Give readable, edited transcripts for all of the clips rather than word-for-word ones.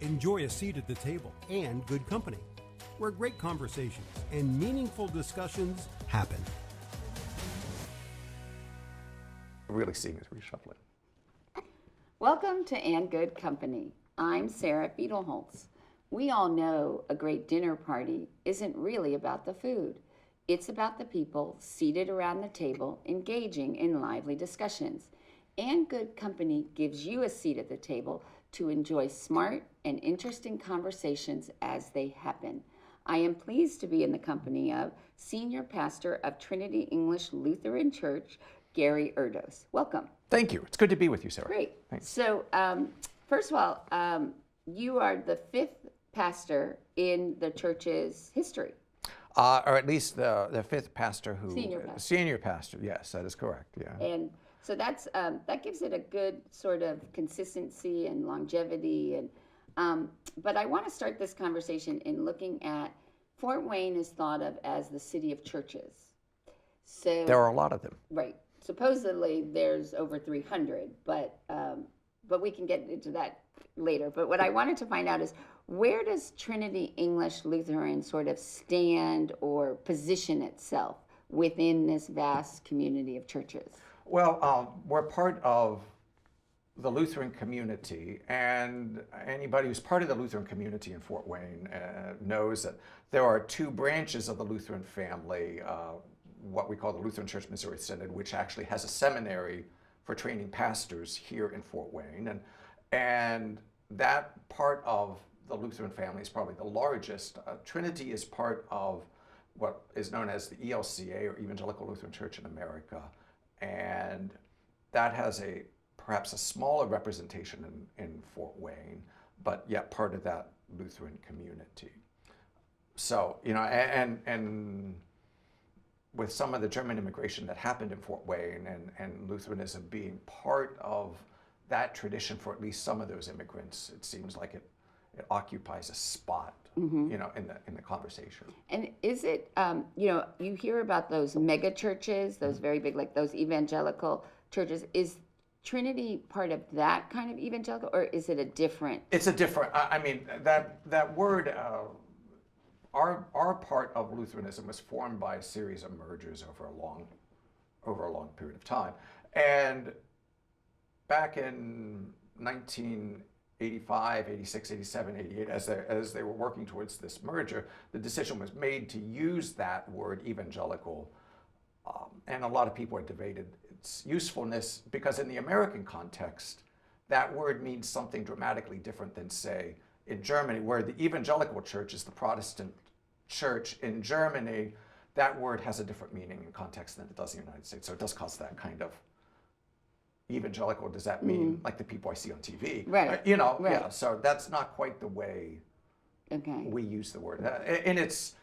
Enjoy a seat at the table and good company, where great conversations and meaningful discussions happen. Really seeing is reshuffling. Welcome to And Good Company. I'm Sarah Beetleholtz. We all know a great dinner party isn't really about the food. It's about the people seated around the table engaging in lively discussions. And Good Company gives you a seat at the table to enjoy smart and interesting conversations as they happen. I am pleased to be in the company of Senior Pastor of Trinity English Lutheran Church, Gary Erdos. Welcome. Thank you. It's good to be with you, Sarah. Great. Thanks. So, first of all, you are the fifth pastor in the church's history. Or at least the fifth pastor who... Senior pastor, yes, that is correct, yeah. And so that gives it a good sort of consistency and longevity. And but I want to start this conversation in looking at Fort Wayne is thought of as the city of churches. So there are a lot of them. Right. Supposedly there's over 300, but we can get into that later. But what I wanted to find out is, where does Trinity English Lutheran sort of stand or position itself within this vast community of churches? Well, we're part of the Lutheran community, and anybody who's part of the Lutheran community in Fort Wayne knows that there are two branches of the Lutheran family, what we call the Lutheran Church Missouri Synod, which actually has a seminary for training pastors here in Fort Wayne. And that part of the Lutheran family is probably the largest. Trinity is part of what is known as the ELCA, or Evangelical Lutheran Church in America. And that has perhaps a smaller representation in Fort Wayne, but yet part of that Lutheran community. So, and with some of the German immigration that happened in Fort Wayne and Lutheranism being part of that tradition for at least some of those immigrants, it seems like it occupies a spot, in the conversation. And is it, you hear about those mega churches, those very big, like those evangelical churches. Is Trinity part of that kind of evangelical, or is it a different? It's a different. I mean, that word. Our part of Lutheranism was formed by a series of mergers over a long period of time, and back in 1985, 86, 87, 88, as they were working towards this merger, the decision was made to use that word evangelical, and a lot of people had debated its usefulness, because in the American context, that word means something dramatically different than, say, in Germany, where the evangelical church is the Protestant church. In Germany, that word has a different meaning and context than it does in the United States. So it does cause that kind of evangelical. Does that mean like the people I see on TV? Right. Right. Yeah. So that's not quite the way we use the word. In its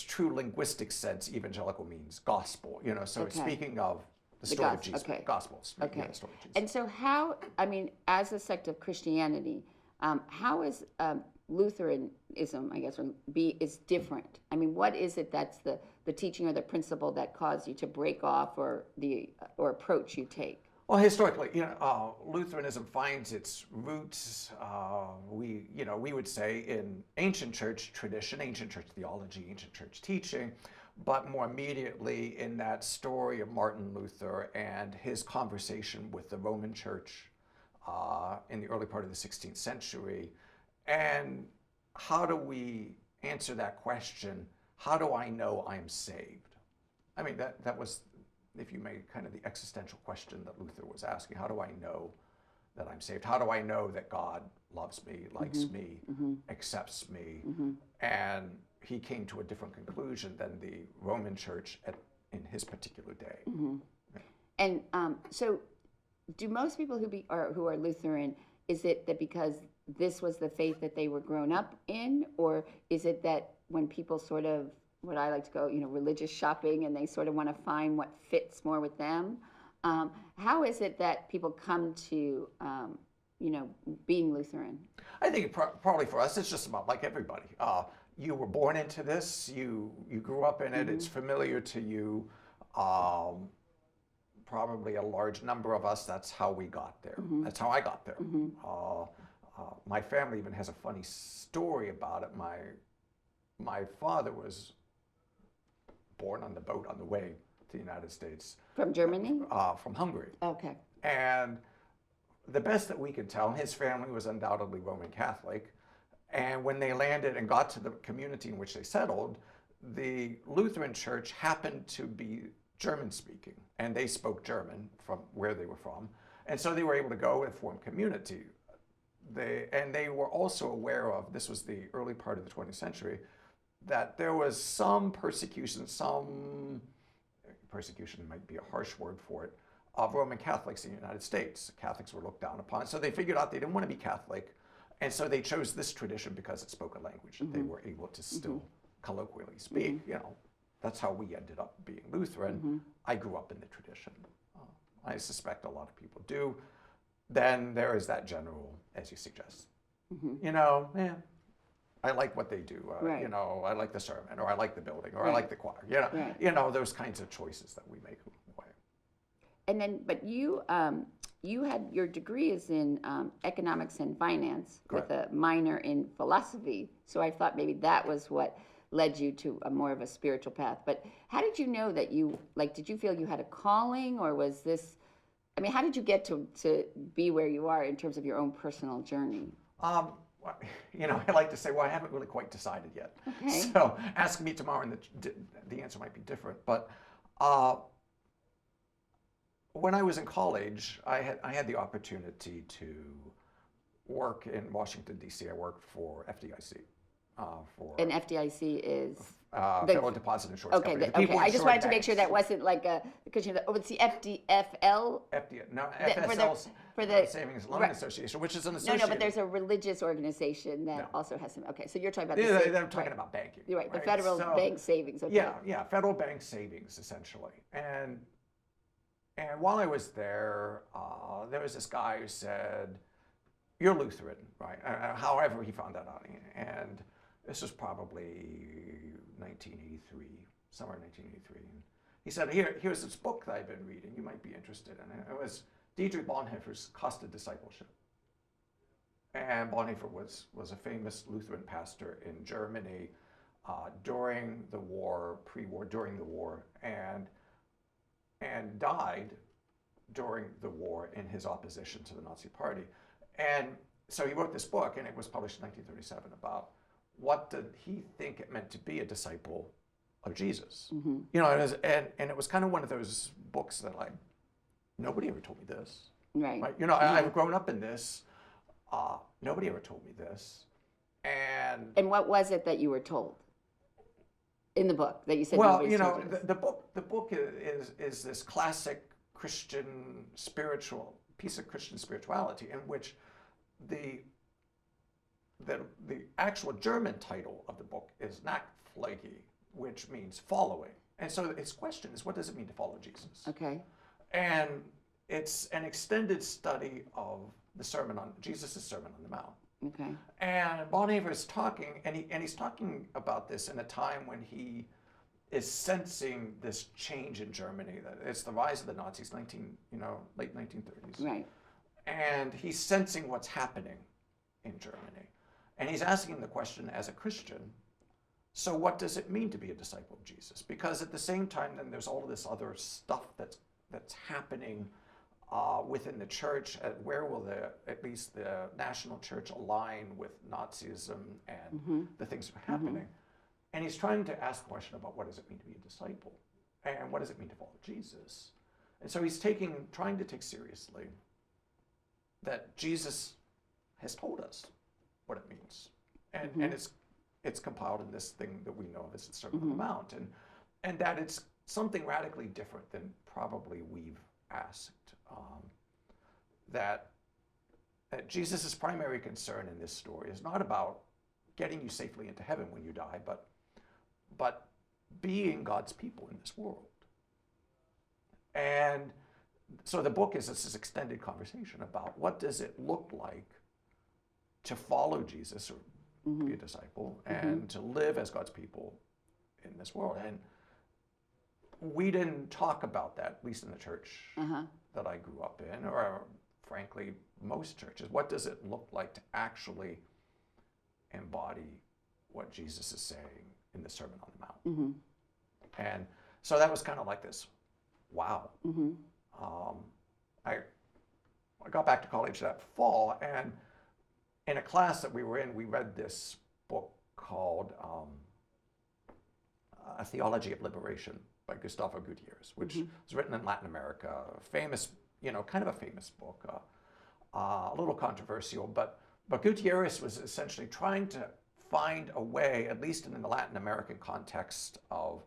true linguistic sense, evangelical means gospel. So speaking of the story of Jesus, gospel. Okay. The story of Jesus. And so how, as a sect of Christianity, how is Lutheranism, I guess, is different? I mean, what is it that's the teaching or the principle that caused you to break off, or approach you take? Well, historically, Lutheranism finds its roots, we would say, in ancient church tradition, ancient church theology, ancient church teaching, but more immediately in that story of Martin Luther and his conversation with the Roman Church in the early part of the 16th century. And how do we answer that question? How do I know I'm saved? I mean, that was, if you may, kind of the existential question that Luther was asking. How do I know that I'm saved? How do I know that God loves me, likes me, accepts me? And he came to a different conclusion than the Roman Church in his particular day. Yeah. And so do most people who are Lutheran, is it that because this was the faith that they were grown up in, or is it that when people sort of, what I like to go, religious shopping, and they sort of want to find what fits more with them? How is it that people come to, being Lutheran? I think probably for us, it's just about like everybody. You were born into this, you grew up in it, it's familiar to you. Probably a large number of us, that's how we got there. That's how I got there. my family even has a funny story about it. My father was born on the boat on the way to the United States. From Germany? From Hungary. Okay. And the best that we could tell, his family was undoubtedly Roman Catholic. And when they landed and got to the community in which they settled, the Lutheran church happened to be German speaking, and they spoke German from where they were from. And so they were able to go and form community. They were also aware of, this was the early part of the 20th century, that there was some persecution might be a harsh word for it, of Roman Catholics in the United States. Catholics were looked down upon. So they figured out they didn't want to be Catholic. And so they chose this tradition because it spoke a language that they were able to still colloquially speak. You know, that's how we ended up being Lutheran. I grew up in the tradition. I suspect a lot of people do. Then there is that general, as you suggest. You know, I like what they do. Right. You know, I like the sermon, or I like the building, or I Right. like the choir. You know, Right. you know, those kinds of choices that we make. And then, but you had your degree is in economics and finance with a minor in philosophy. So I thought maybe that was what led you to a more of a spiritual path. But how did you know that did you feel you had a calling, or was this, I mean, how did you get to be where you are in terms of your own personal journey? You know, I like to say, well, I haven't really quite decided yet. Okay. So ask me tomorrow and the answer might be different. But when I was in college, I had the opportunity to work in Washington, D.C. I worked for FDIC. And FDIC is Federal Deposit Insurance okay. Company. Okay, I just wanted to make sure that wasn't like because it's the FDFL. FSL for the Savings Loan Association, which is an association. No, but there's a religious organization that also has some. Okay, so you're talking about they're talking about banking. You're right, the Federal Bank Savings. Okay. Yeah, Federal Bank Savings essentially. And while I was there, there was this guy who said, "You're Lutheran, right?" However, he found that out, and this was probably 1983, somewhere in 1983. And he said, here's this book that I've been reading. You might be interested in it. It was Dietrich Bonhoeffer's Cost of Discipleship. And Bonhoeffer was a famous Lutheran pastor in Germany during the war, pre-war, during the war, and died during the war in his opposition to the Nazi Party. And so he wrote this book, and it was published in 1937, about what did he think it meant to be a disciple of Jesus. You know, and it was kind of one of those books that, like, nobody ever told me this. Right. You know, I've grown up in this. Nobody ever told me this. And what was it that you were told in the book that you said? Well, you know, the book is this classic Christian piece of Christian spirituality, in which the actual German title of the book is Nachfolge, which means following. And so his question is, what does it mean to follow Jesus? Okay. And it's an extended study of Jesus' Sermon on the Mount. Okay. And Bonhoeffer is talking, and he's talking about this in a time when he is sensing this change in Germany. That it's the rise of the Nazis, late 1930s. Right. And he's sensing what's happening in Germany. And he's asking the question as a Christian, so what does it mean to be a disciple of Jesus? Because at the same time, then there's all of this other stuff that's happening within the church. Where will at least the national church align with Nazism and the things that are happening? And he's trying to ask the question about what does it mean to be a disciple? And what does it mean to follow Jesus? And so he's trying to take seriously that Jesus has told us what it means. And it's compiled in this thing that we know of as the Sermon on the Mount. And that it's something radically different than probably we've asked. That Jesus' primary concern in this story is not about getting you safely into heaven when you die, but being God's people in this world. And so the book is this extended conversation about what does it look like to follow Jesus or be a disciple and to live as God's people in this world. And we didn't talk about that, at least in the church that I grew up in, or frankly, most churches. What does it look like to actually embody what Jesus is saying in the Sermon on the Mount? And so that was kind of like this, wow. I got back to college that fall, and in a class that we were in, we read this book called A Theology of Liberation by Gustavo Gutierrez, which was written in Latin America, famous, kind of a famous book, a little controversial, but Gutierrez was essentially trying to find a way, at least in the Latin American context of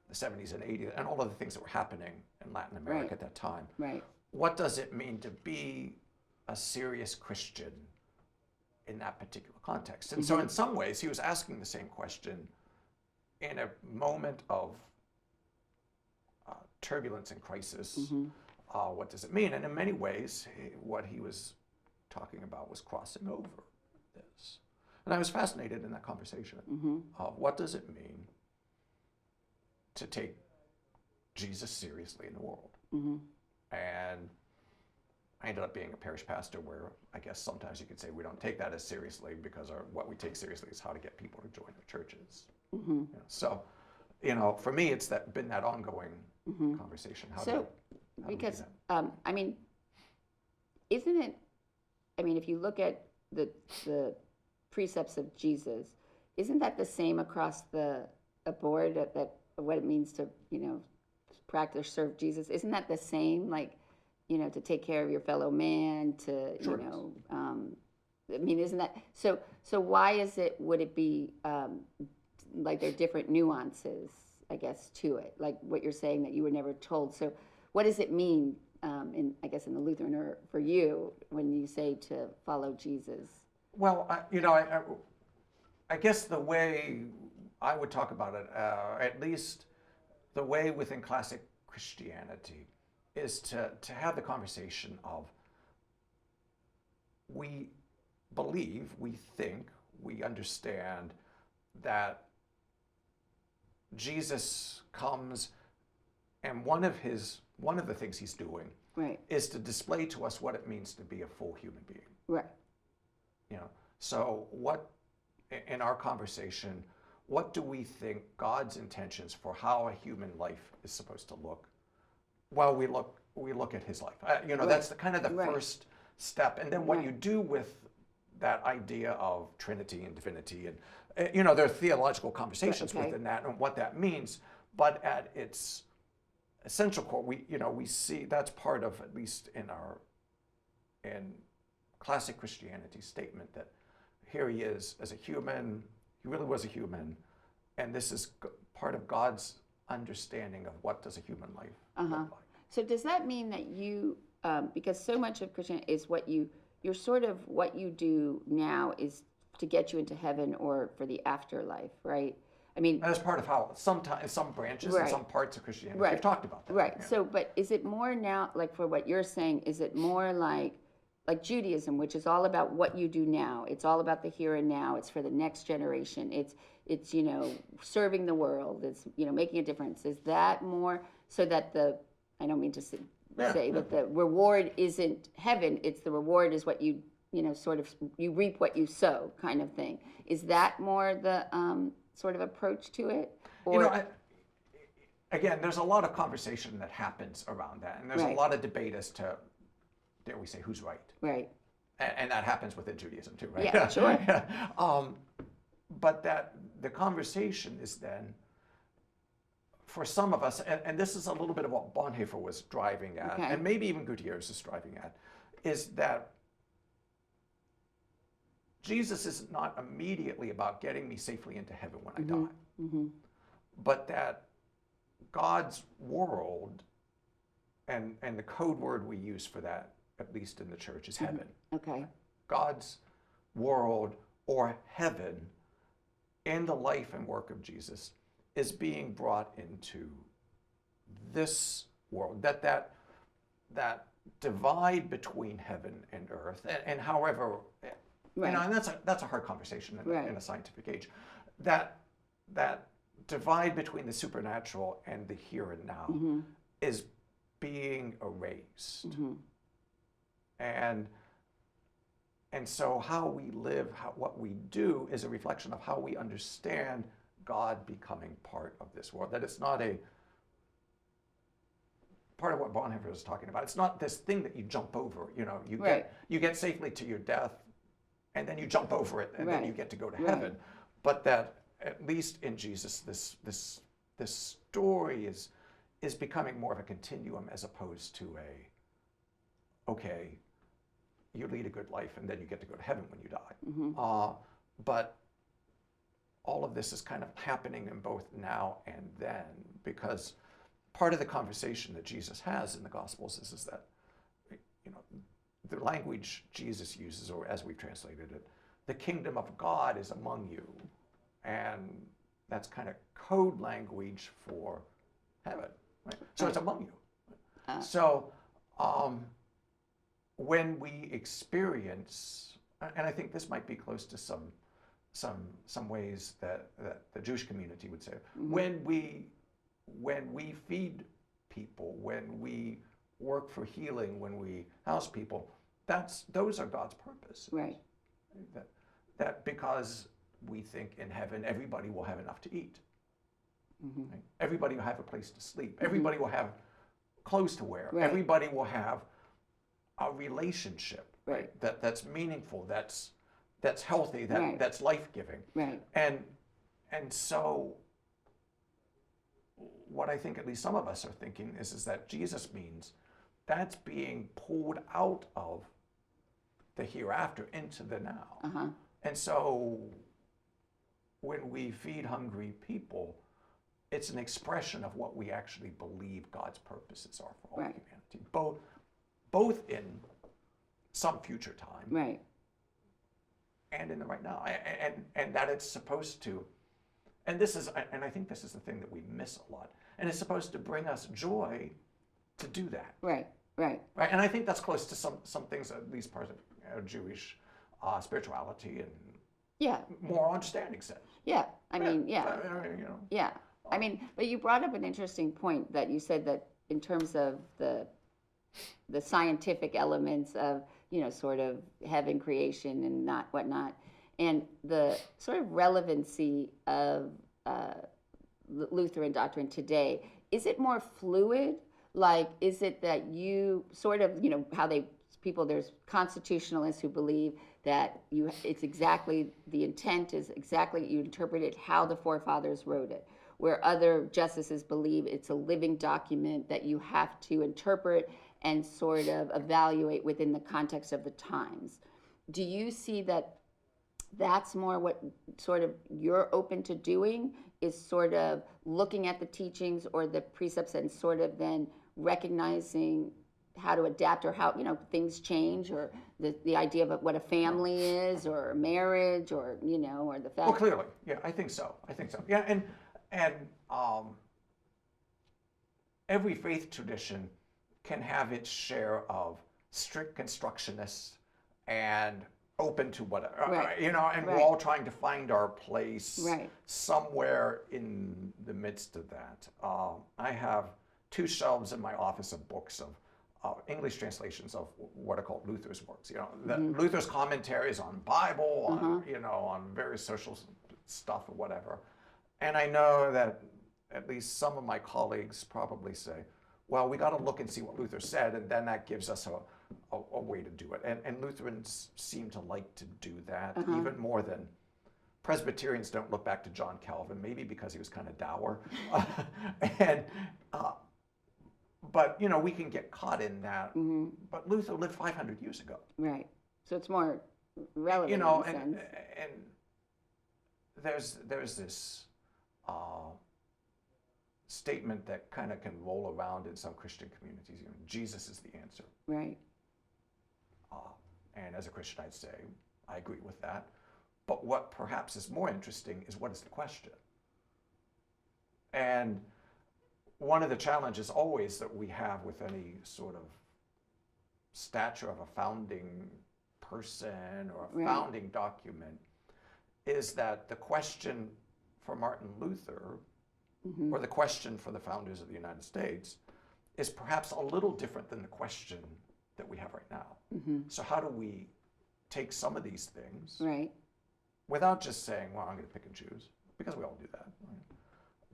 the 70s and 80s, and all of the things that were happening in Latin America at that time. Right. What does it mean to be a serious Christian in that particular context? And so in some ways, he was asking the same question in a moment of turbulence and crisis. What does it mean? And in many ways, what he was talking about was crossing over this. And I was fascinated in that conversation of what does it mean to take Jesus seriously in the world? And I ended up being a parish pastor where I guess sometimes you could say we don't take that as seriously because what we take seriously is how to get people to join the churches. So, for me, it's been that ongoing conversation. Because I mean, isn't it? I mean, if you look at the precepts of Jesus, isn't that the same across the board? That what it means to practice, serve Jesus, isn't that the same? Like, to take care of your fellow man, to Sure I mean, isn't that so? So why would it be like there are different nuances, I guess, to it? Like what you're saying that you were never told. So what does it mean in the Lutheran or for you when you say to follow Jesus? Well, I guess the way I would talk about it, at least the way within classic Christianity, is to have the conversation of we believe, we think, we understand that Jesus comes, and one of the things he's doing is to display to us what it means to be a full human being. Right. So what in our conversation, what do we think God's intentions for how a human life is supposed to look? Well, we look at his life. That's the first step, and then what you do with that idea of Trinity and divinity, and there are theological conversations within that and what that means. But at its essential core, we see that's part of, at least in classic Christianity statement, that here he is as a human. He really was a human, and this is part of God's understanding of what does a human life look like. So does that mean that you, because so much of Christianity is what you're sort of what you do now is to get you into heaven or for the afterlife, right? I mean, that's part of how sometimes some branches and some parts of Christianity we've talked about that. Right. Yeah. So, but is it more now, like for what you're saying, is it more like Judaism, which is all about what you do now? It's all about the here and now. It's for the next generation. It's serving the world. It's making a difference. Is that more so that I don't mean to say that the reward isn't heaven. It's the reward is what you sort of you reap what you sow kind of thing. Is that more the sort of approach to it? Or, again, there's a lot of conversation that happens around that, and there's a lot of debate as to, dare we say, who's right. Right. And that happens within Judaism too, right? Yeah, sure. But that the conversation is then, for some of us, and this is a little bit of what Bonhoeffer was driving at, and maybe even Gutierrez is driving at, is that Jesus is not immediately about getting me safely into heaven when I die, but that God's world, and the code word we use for that, at least in the church, is heaven. Okay. God's world or heaven in the life and work of Jesus is being brought into this world. That divide between heaven and earth, and however, and that's a hard conversation in a scientific age. That divide between the supernatural and the here and now is being erased. And so how we live, what we do is a reflection of how we understand God becoming part of this world. That it's not a part of what Bonhoeffer is talking about. It's not this thing that you jump over. You get safely to your death, and then you jump over it, and then you get to go to heaven. But that at least in Jesus, this story is becoming more of a continuum as opposed to okay, you lead a good life and then you get to go to heaven when you die. But all of this is kind of happening in both now and then, because part of the conversation that Jesus has in the Gospels is that, the language Jesus uses, or as we've translated it, the kingdom of God is among you. And that's kind of code language for heaven. Right? So it's among you. So when we experience, and I think this might be close to some ways that the Jewish community would say, when we feed people, when we work for healing, when we house people, those are God's purpose. Right. That because we think in heaven everybody will have enough to eat. Right? Everybody will have a place to sleep. Everybody will have clothes to wear. Right. Everybody will have a relationship, right? That's meaningful, that's healthy, that's life-giving. Right. And so what I think at least some of us are thinking is that Jesus means that's being pulled out of the hereafter into the now. And so when we feed hungry people, it's an expression of what we actually believe God's purposes are for all humanity, both in some future time, right, and in the right now, and that it's supposed to, and I think this is the thing that we miss a lot, and it's supposed to bring us joy to do that. Right. And I think that's close to some things, at least part of Jewish spirituality and more understanding sense. Yeah, I mean. I mean, but you brought up an interesting point that you said that in terms of the scientific elements of, sort of heaven creation and whatnot, and the sort of relevancy of Lutheran doctrine today. Is it more fluid? Like, is it that you sort of, there's constitutionalists who believe that it's exactly, the intent is exactly, you interpret it how the forefathers wrote it, where other justices believe it's a living document that you have to interpret and sort of evaluate within the context of the times. Do you see that that's more what sort of you're open to doing, is sort of looking at the teachings or the precepts and sort of then recognizing how to adapt, or how things change, or the idea of what a family is, or marriage, or or the fact. Well, clearly, I think so. Yeah, and every faith tradition can have its share of strict constructionists and open to whatever, and we're all trying to find our place somewhere in the midst of that. I have 2 shelves in my office of books of English translations of what are called Luther's works. Luther's commentaries on Bible, on various social stuff or whatever. And I know that at least some of my colleagues probably say, well, we got to look and see what Luther said, and then that gives us a way to do it. And Lutherans seem to like to do that, even more than Presbyterians don't look back to John Calvin, maybe because he was kind of dour. But we can get caught in that. But Luther lived 500 years ago. Right. So it's more relevant. In a sense. And there's this statement that kind of can roll around in some Christian communities. Jesus is the answer. Right. And as a Christian, I'd say I agree with that. But what perhaps is more interesting is, what is the question? And one of the challenges always that we have with any sort of stature of a founding person or a founding document is that the question for Martin Luther, or the question for the founders of the United States, is perhaps a little different than the question that we have right now. Mm-hmm. So how do we take some of these things Right. without just saying, well, I'm going to pick and choose, because we all do that, right?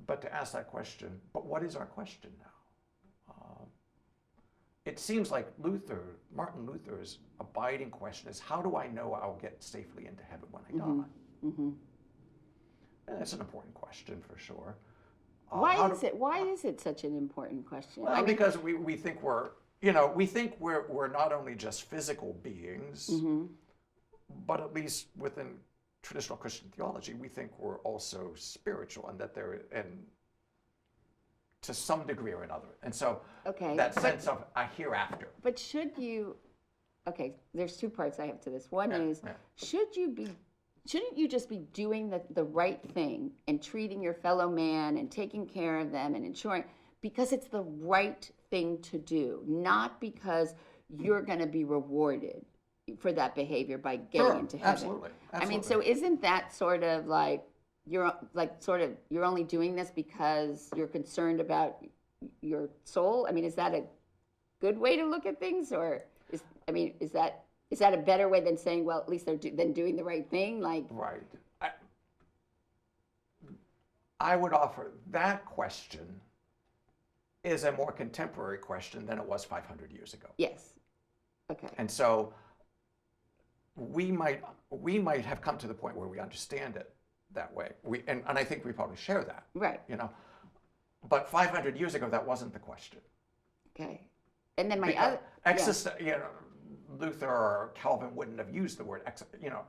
But to ask that question, but what is our question now? It seems like Martin Luther's abiding question is, how do I know I'll get safely into heaven when I die? Mm-hmm. And that's an important question for sure. Why is it such an important question? Well, because we think we're not only just physical beings, Mm-hmm. but at least within traditional Christian theology, we think we're also spiritual, and that to some degree or another. And so that sense of a hereafter. But there's two parts I have to this. One is, shouldn't you just be doing the right thing and treating your fellow man and taking care of them and ensuring, because it's the right thing to do, not because you're going to be rewarded for that behavior by getting into heaven. Absolutely. I mean, so isn't that sort of like, you're only doing this because you're concerned about your soul? I mean, is that a good way to look at things, or is that a better way than saying, well, at least they're doing the right thing? Like, right. I would offer that question is a more contemporary question than it was 500 years ago. Yes. Okay. And so we might have come to the point where we understand it that way. And I think we probably share that. Right. But 500 years ago, that wasn't the question. Okay. And then Luther or Calvin wouldn't have used the word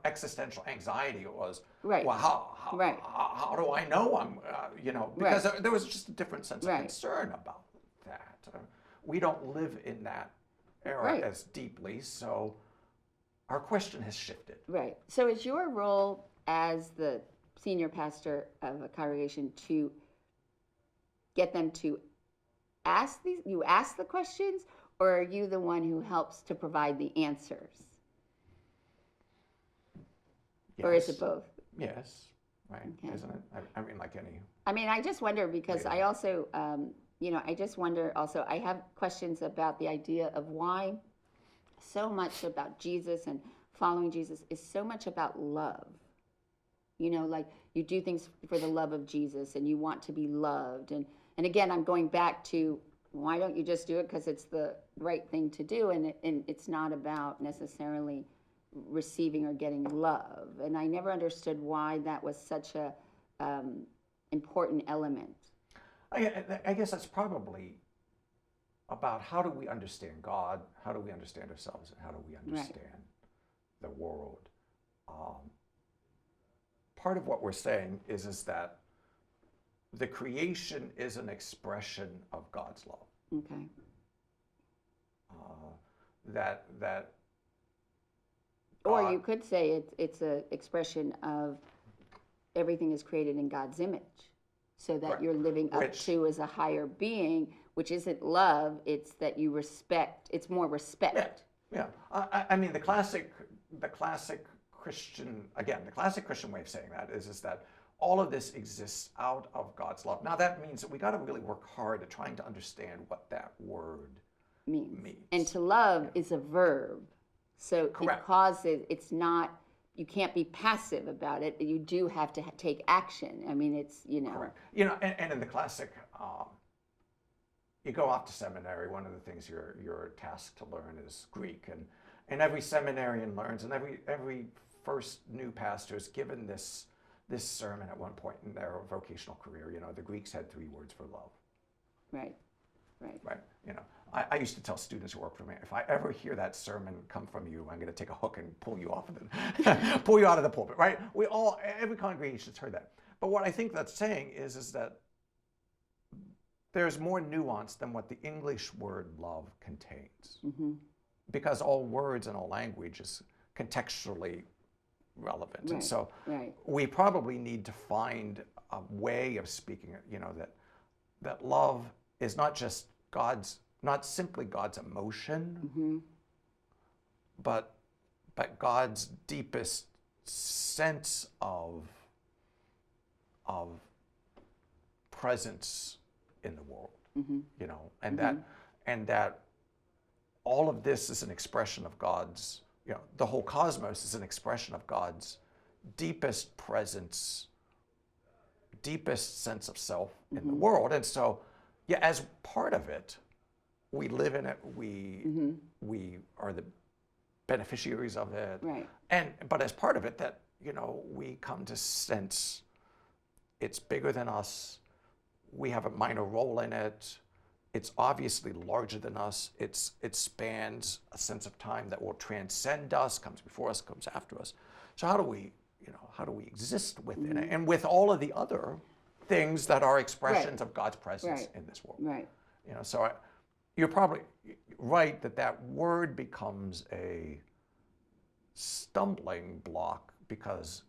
existential anxiety. It was, right. Well, how do I know I'm because there was just a different sense of concern about that. We don't live in that era as deeply, so our question has shifted. Right. So is your role as the senior pastor of a congregation to get them to ask the questions, or are you the one who helps to provide the answers? Yes. Or is it both? Yes. Right. Okay. Isn't it? I mean, like any. I mean, I just wonder, because I also, I have questions about the idea of why so much about Jesus and following Jesus is so much about love. Like you do things for the love of Jesus and you want to be loved. And again, I'm going back to, why don't you just do it because it's the right thing to do? And it's not about necessarily receiving or getting love. And I never understood why that was such a important element. I guess that's probably about, how do we understand God, how do we understand ourselves, and how do we understand the world. Part of what we're saying is that the creation is an expression of God's love. Okay. Or you could say it's an expression of everything is created in God's image, so that you're living up to as a higher being, which isn't love. It's that you respect. It's more respect. Yeah. I mean, the classic Christian way of saying that is that all of this exists out of God's love. Now that means that we got to really work hard at trying to understand what that word means. And to love is a verb, so because it's not. You can't be passive about it. You do have to take action. I mean, it's Correct. And in the classic, you go off to seminary. One of the things you're tasked to learn is Greek, and every seminarian learns, and every first new pastor is given this sermon at one point in their vocational career. The Greeks had 3 words for love. Right. I used to tell students who work for me, if I ever hear that sermon come from you, I'm going to take a hook and pull you off of pull you out of the pulpit. Right? Every congregation has heard that. But what I think that's saying is that there's more nuance than what the English word love contains. Mm-hmm. Because all words and all language is contextually relevant. Right. And so we probably need to find a way of speaking, that love is not simply God's emotion, mm-hmm. but God's deepest sense of presence in the world, mm-hmm. And that all of this is an expression of God's, the whole cosmos is an expression of God's deepest presence, deepest sense of self in the world. And so, yeah, as part of it, we live in it, we are the beneficiaries of it. Right. But as part of it, that, we come to sense it's bigger than us. We have a minor role in it. It's obviously larger than us. It spans a sense of time that will transcend us, comes before us, comes after us. So how do we exist within it, and with all of the other things that are expressions of God's presence in this world? Right. So you're probably right that word becomes a stumbling block, because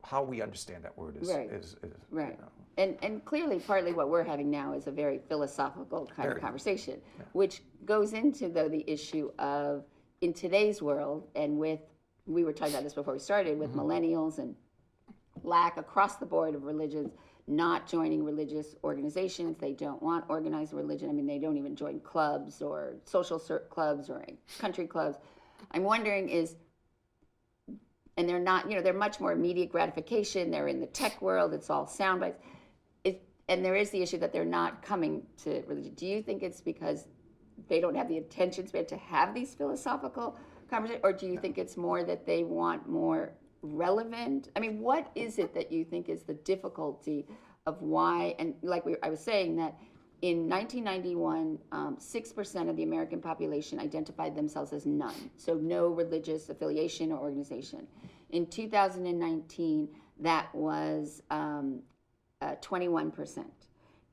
how we understand that word is right. And clearly, partly what we're having now is a very philosophical kind of conversation, which goes into, though, the issue of, in today's world, and we were talking about this before we started, with millennials and lack across the board of religions, not joining religious organizations. They don't want organized religion. I mean, they don't even join clubs or social clubs or country clubs. I'm wondering and they're not, they're much more immediate gratification. They're in the tech world. It's all sound bites. And there is the issue that they're not coming to religion. Do you think it's because they don't have the attention span to have these philosophical conversations? Or do you think it's more that they want more relevant? I mean, what is it that you think is the difficulty of why? And like I was saying, that in 1991, 6% of the American population identified themselves as none, so no religious affiliation or organization. In 2019, that was 21%.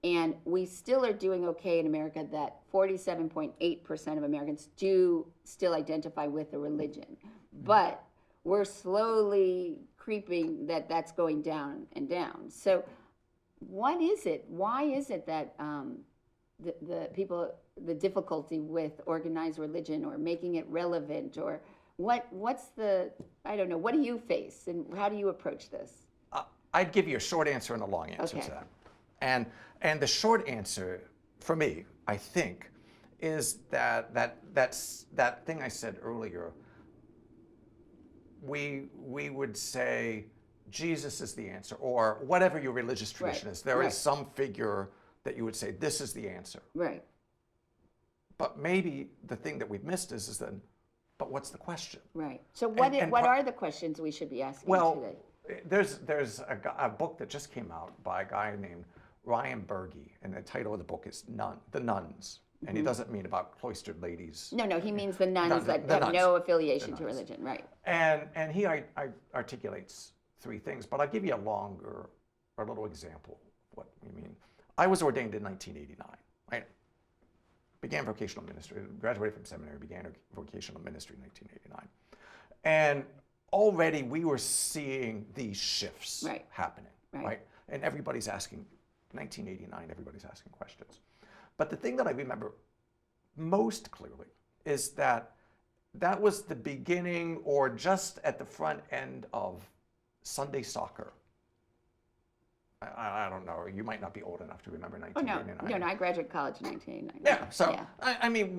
And we still are doing okay in America that 47.8% of Americans do still identify with a religion. But we're slowly creeping that's going down and down. So what is it? Why is it that the difficulty with organized religion or making it relevant, or what's the, I don't know, what do you face and how do you approach this? I'd give you a short answer and a long answer to that. And the short answer for me, I think, is that thing I said earlier. We would say Jesus is the answer, or whatever your religious tradition is. There is some figure that you would say, this is the answer. Right. But maybe the thing that we've missed is then, but what's the question? Right. So what are the questions we should be asking today? There's a book that just came out by a guy named Ryan Berge, and the title of the book is The Nuns. And he doesn't mean about cloistered ladies. No, he means the nuns that have no affiliation to religion, right? And he articulates three things, but I'll give you a little example of what we mean. I was ordained in 1989. I began vocational ministry, graduated from seminary, began vocational ministry in 1989. And already we were seeing these shifts happening, right? And everybody's asking, 1989, everybody's asking questions. But the thing that I remember most clearly is that was the beginning, or just at the front end, of Sunday soccer. I don't know. You might not be old enough to remember 1989. No, I graduated college in 1989. Yeah, so I mean,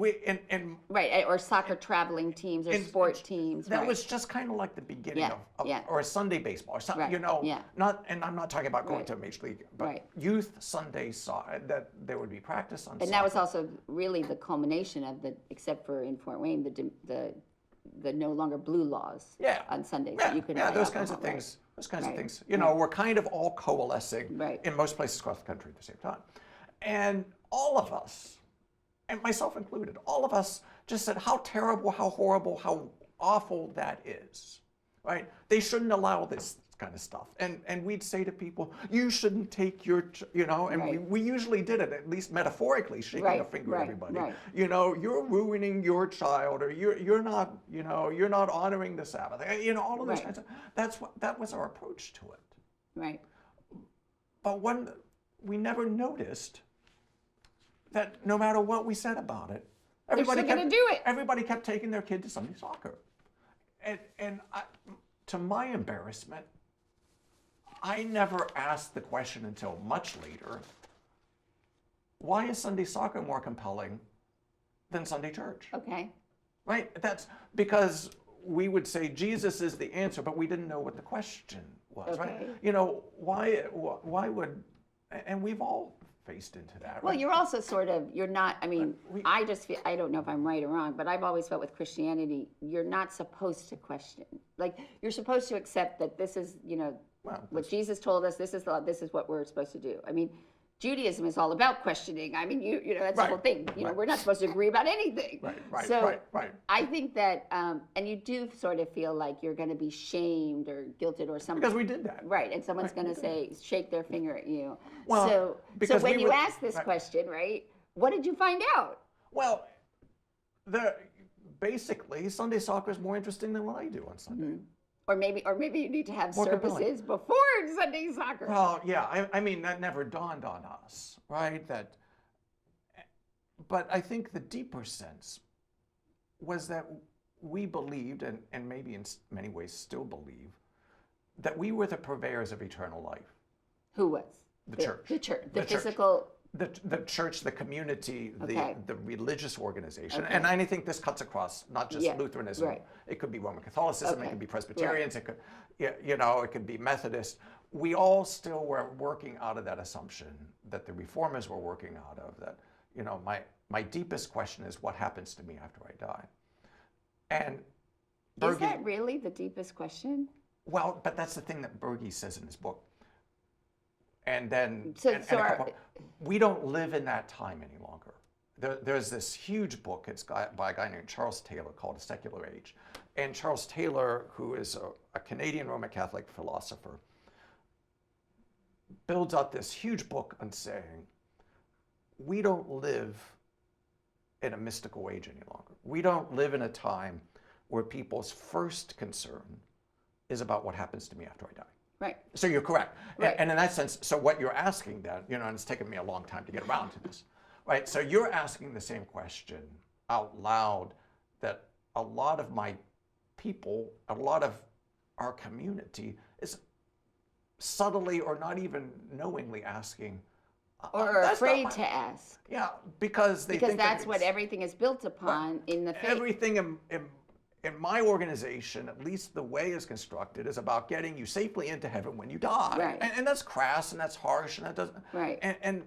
right, or soccer traveling teams or sport teams. That was just kind of like the beginning of or Sunday baseball or something. Not, and I'm not talking about going to a major league, but youth Sunday soccer, that there would be practice on. And soccer. That was also really the culmination of except for in Fort Wayne, the no longer blue laws on Sundays. Yeah, you could those kinds of things. Those kinds of things. We're kind of all coalescing in most places across the country at the same time. And all of us, and myself included, all of us just said how terrible, how horrible, how awful that is, right? They shouldn't allow this kind of stuff. And we'd say to people, you shouldn't take your, and we usually did it, at least metaphorically, shaking a finger at everybody. Right. You're ruining your child, or you're not honoring the Sabbath. All of those kinds of, that was our approach to it. Right. But we never noticed that no matter what we said about it, everybody kept taking their kid to Sunday soccer. And to my embarrassment, I never asked the question until much later, why is Sunday soccer more compelling than Sunday church. Okay. Right? That's because we would say Jesus is the answer, but we didn't know what the question was, right? Okay. You know, why would, and we've all faced into that. Well, right? you're also sort of, you're not, I mean, I just feel, I don't know if I'm right or wrong, but I've always felt with Christianity, you're not supposed to question. Like, you're supposed to accept that this is, you know, what Jesus told us, this is what we're supposed to do. I mean, Judaism is all about questioning. I mean, you know, that's the whole thing. You know, we're not supposed to agree about anything. Right. I think that, and you do sort of feel like you're going to be shamed or guilted or something. Because we did that. Right, and someone's going to say, shake their finger at you. Well, so when you ask this question, right, what did you find out? Well, basically, Sunday soccer is more interesting than what I do on Sunday. Mm-hmm. Or maybe you need to have More services compelling. before Sunday soccer. Well, yeah, I mean, that never dawned on us, right? But I think the deeper sense was that we believed, and maybe in many ways still believe, that we were the purveyors of eternal life. Who was? The church. The church. The church. physical. The church, the community, Okay. the religious organization. Okay. And I think this cuts across not just Lutheranism. Right. It could be Roman Catholicism, Okay. it could be Presbyterians, it could, you know, it could be Methodist. We all still were working out of that assumption that the reformers were working out of, that, you know, my deepest question is what happens to me after I die? And Is that really the deepest question? well, but that's the thing that Berge says in his book. And then, we don't live in that time any longer. There's this huge book, it's by a guy named Charles Taylor called A Secular Age. And Charles Taylor, who is a Canadian Roman Catholic philosopher, builds out this huge book on saying, we don't live in a mystical age any longer. We don't live in a time where people's first concern is about what happens to me after I die. Right. So you're correct. Right. And in that sense, so what you're asking then, you know, and it's taken me a long time to get around to this, right? So you're asking the same question out loud that a lot of my people, a lot of our community is subtly or not even knowingly asking. Or afraid to ask. Yeah, because they think that's what everything is built upon in the faith. Everything in my organization, at least the way it's constructed, is about getting you safely into heaven when you die. Right. And that's crass and that's harsh and that doesn't. Right. And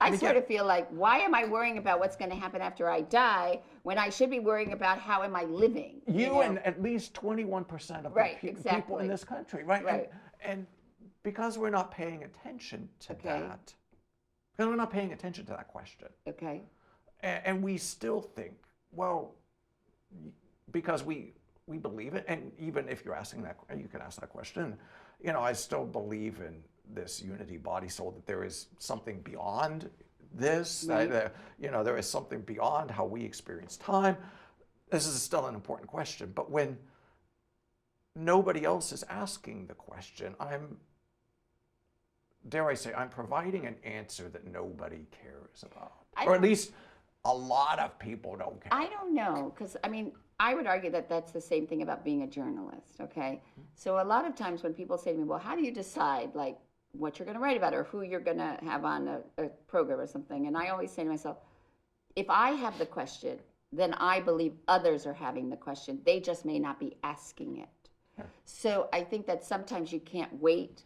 I sort of feel like, why am I worrying about what's going to happen after I die when I should be worrying about how am I living? You know? and at least 21% of Right, the exactly. people in this country, right? Right. And because we're not paying attention to that, because we're not paying attention to that question. Okay. And we still think, well, because we believe it, and even if you're asking that, you can ask that question, you know, I still believe in this unity body soul, that there is something beyond this, that, you know, there is something beyond how we experience time. This is still an important question, but when nobody else is asking the question, dare I say, I'm providing an answer that nobody cares about, or at least a lot of people don't care. I don't know, because I mean, I would argue that that's the same thing about being a journalist, okay? So a lot of times when people say to me, well, how do you decide like what you're going to write about or who you're going to have on a program or something? And I always say to myself, if I have the question, then I believe others are having the question. They just may not be asking it. Yeah. So I think that sometimes you can't wait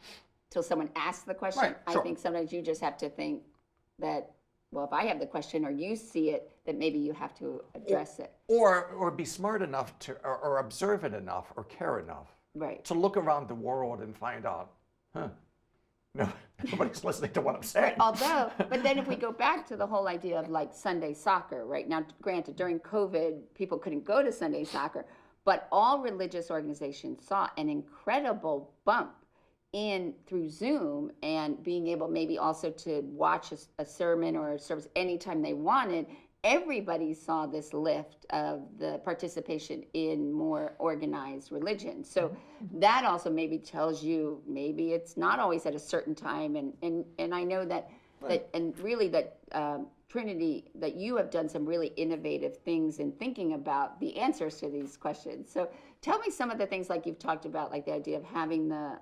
till someone asks the question. Right, sure. I think sometimes you just have to think that, well, if I have the question or you see it, then maybe you have to address it. Or be smart enough to, or observant enough, or care enough to look around the world and find out, no, nobody's listening to what I'm saying. Right, although, but then if we go back to the whole idea of like Sunday soccer, right? Now, granted, during COVID, people couldn't go to Sunday soccer, but all religious organizations saw an incredible bump in through Zoom and being able maybe also to watch a sermon or a service anytime they wanted. Everybody saw this lift of the participation in more organized religion. So that also maybe tells you maybe it's not always at a certain time. And I know that and really that Trinity, that you have done some really innovative things in thinking about the answers to these questions. So tell me some of the things like you've talked about, like the idea of having the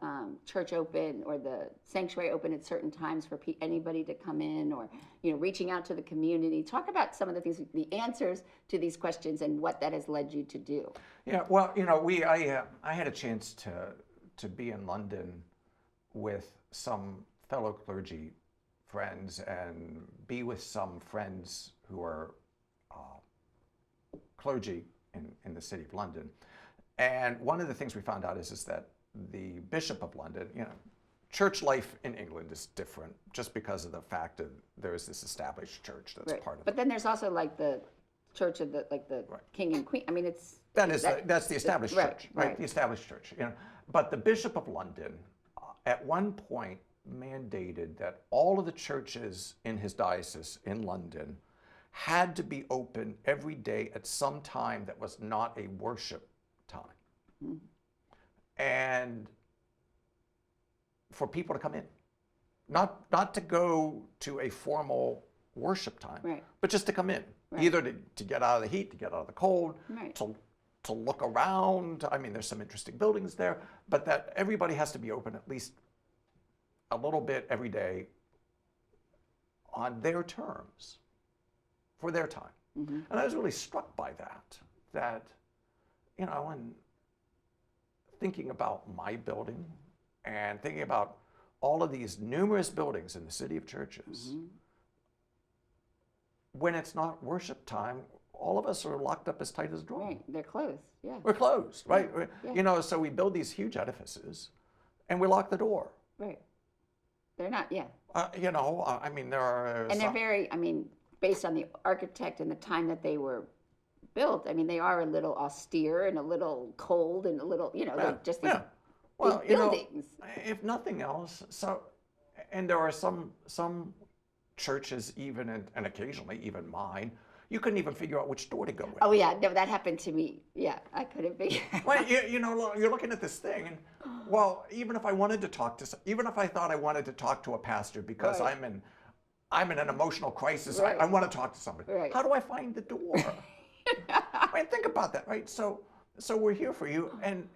church open or the sanctuary open at certain times for anybody to come in, or reaching out to the community. Talk about some of the things, the answers to these questions, and what that has led you to do. Yeah, well, I had a chance to be in London with some fellow clergy friends and be with some friends who are clergy in the city of London. And one of the things we found out is that the Bishop of London, church life in England is different just because of the fact that there is this established church that's part of it. But then there's also like the church of the king and queen. I mean, that's the established church, right? The established church. But the Bishop of London, at one point, mandated that all of the churches in his diocese in London had to be open every day at some time that was not a worship time. Mm-hmm. And for people to come in, not to go to a formal worship time, but just to come in, either to get out of the heat, to get out of the cold, to look around. I mean, there's some interesting buildings there, but that everybody has to be open at least a little bit every day on their terms, for their time. Mm-hmm. And I was really struck by that, when thinking about my building and thinking about all of these numerous buildings in the city of churches, when it's not worship time, all of us are locked up as tight as a drum. Right, they're closed, yeah. We're closed, right? Yeah. So we build these huge edifices and we lock the door. Right. They're not, yeah. I mean, there are... And they're very, based on the architect and the time that they were built, they are a little austere and a little cold and a little, they're just these big buildings. If nothing else, and there are some churches even, and occasionally even mine, you couldn't even figure out which door to go in. Oh yeah, no, that happened to me. Yeah, I couldn't figure out. Well, you're looking at this thing, and even if I wanted to even if I thought I wanted to talk to a pastor because I'm in an emotional crisis, I want to talk to somebody. Right. How do I find the door? Think about that, right? So we're here for you, and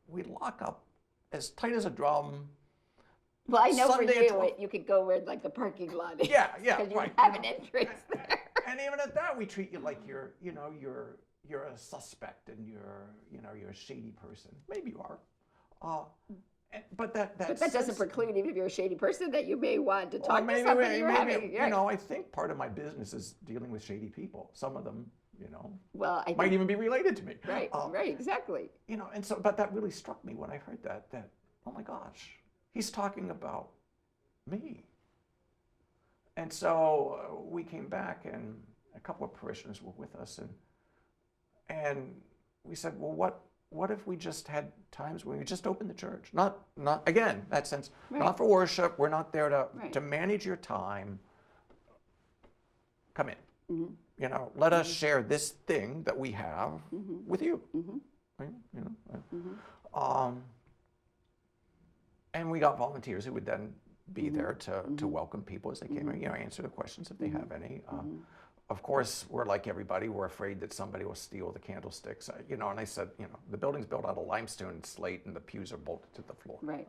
we lock up as tight as a drum. Well, I know Sunday for you, you could go where like the parking lot is. Yeah, because you have an entrance there. And even at that, we treat you like you're a suspect and you're a shady person. Maybe you are. But that doesn't preclude, even if you're a shady person, that you may want to talk to somebody you're having. I think part of my business is dealing with shady people. Some of them, I might even be related to me. Right, exactly. And so, but that really struck me when I heard that, oh my gosh, he's talking about me. And so we came back, and a couple of parishioners were with us, and we said, well, what if we just had times when we just opened the church? Not again, that sense, not for worship. We're not there to manage your time. Come in. Mm-hmm. Let us share this thing that we have with you. Mm-hmm. Right? And we got volunteers who would then be there to welcome people as they came in, answer the questions if they have any. Of course, we're like everybody. We're afraid that somebody will steal the candlesticks. And I said, the building's built out of limestone and slate, and the pews are bolted to the floor. Right.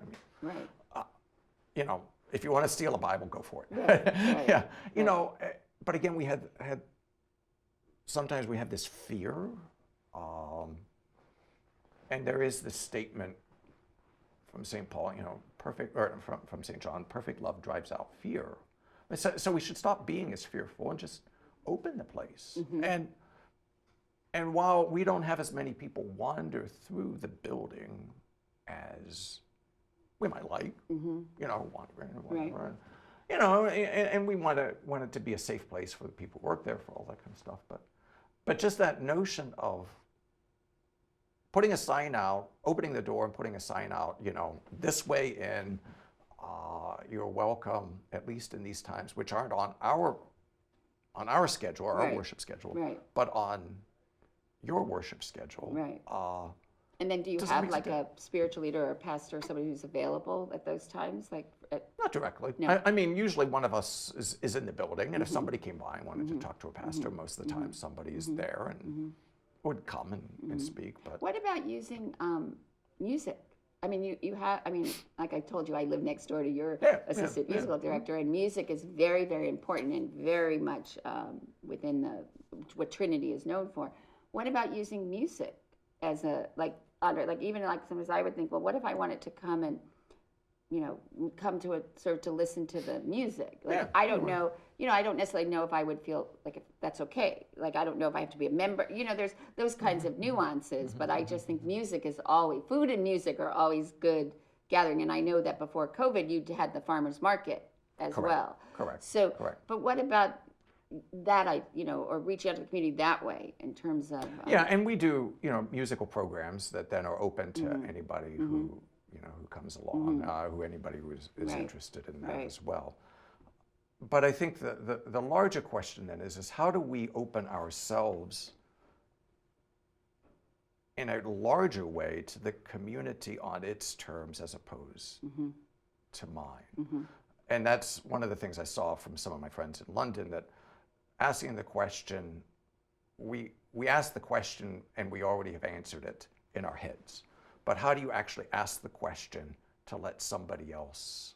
If you want to steal a Bible, go for it. Right. Yeah. But again, we had sometimes we have this fear, and there is this statement from St. Paul, from St. John, perfect love drives out fear. So we should stop being as fearful and just open the place. Mm-hmm. And while we don't have as many people wander through the building as we might like, wandering, and we want it to be a safe place for the people who work there, for all that kind of stuff. But just that notion of putting a sign out, opening the door and putting a sign out, this way in, you're welcome, at least in these times, which aren't on our schedule, our worship schedule, but on your worship schedule. Right. And then do you Doesn't have make like a spiritual leader or a pastor or somebody who's available at those times? Like, Not directly. No. I mean, usually one of us is in the building, and if somebody came by and wanted to talk to a pastor, most of the time somebody is there and would come and speak. But what about using music? I mean, you have, I mean, like I told you, I live next door to your assistant musical director, and music is very, very important and very much within what Trinity is known for. What about using music as a, like even like sometimes I would think, well, what if I wanted to come and, come to a sort of to listen to the music? Like, I don't know, I don't necessarily know if I would feel like if that's okay. Like, I don't know if I have to be a member. There's those kinds of nuances, but I just think music is always, food and music are always good gathering. And I know that before COVID, you had the farmer's market as well. Correct. So, but what about that, or reach out to the community that way in terms of... yeah, and we do, musical programs that then are open to anybody who comes along, who anybody who is interested in that as well. But I think the larger question then is how do we open ourselves in a larger way to the community on its terms as opposed to mine? And that's one of the things I saw from some of my friends in London, that asking the question, we ask the question and we already have answered it in our heads. But how do you actually ask the question to let somebody else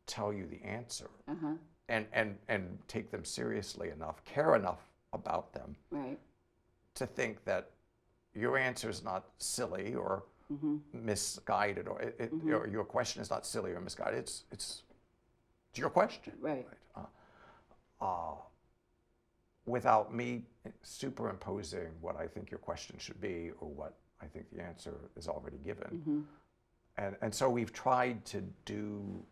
tell you the answer and take them seriously enough, care enough about them to think that your answer is not silly or misguided, or or your question is not silly or misguided. It's your question. Right. Without me superimposing what I think your question should be or what I think the answer is already given. And so we've tried to do...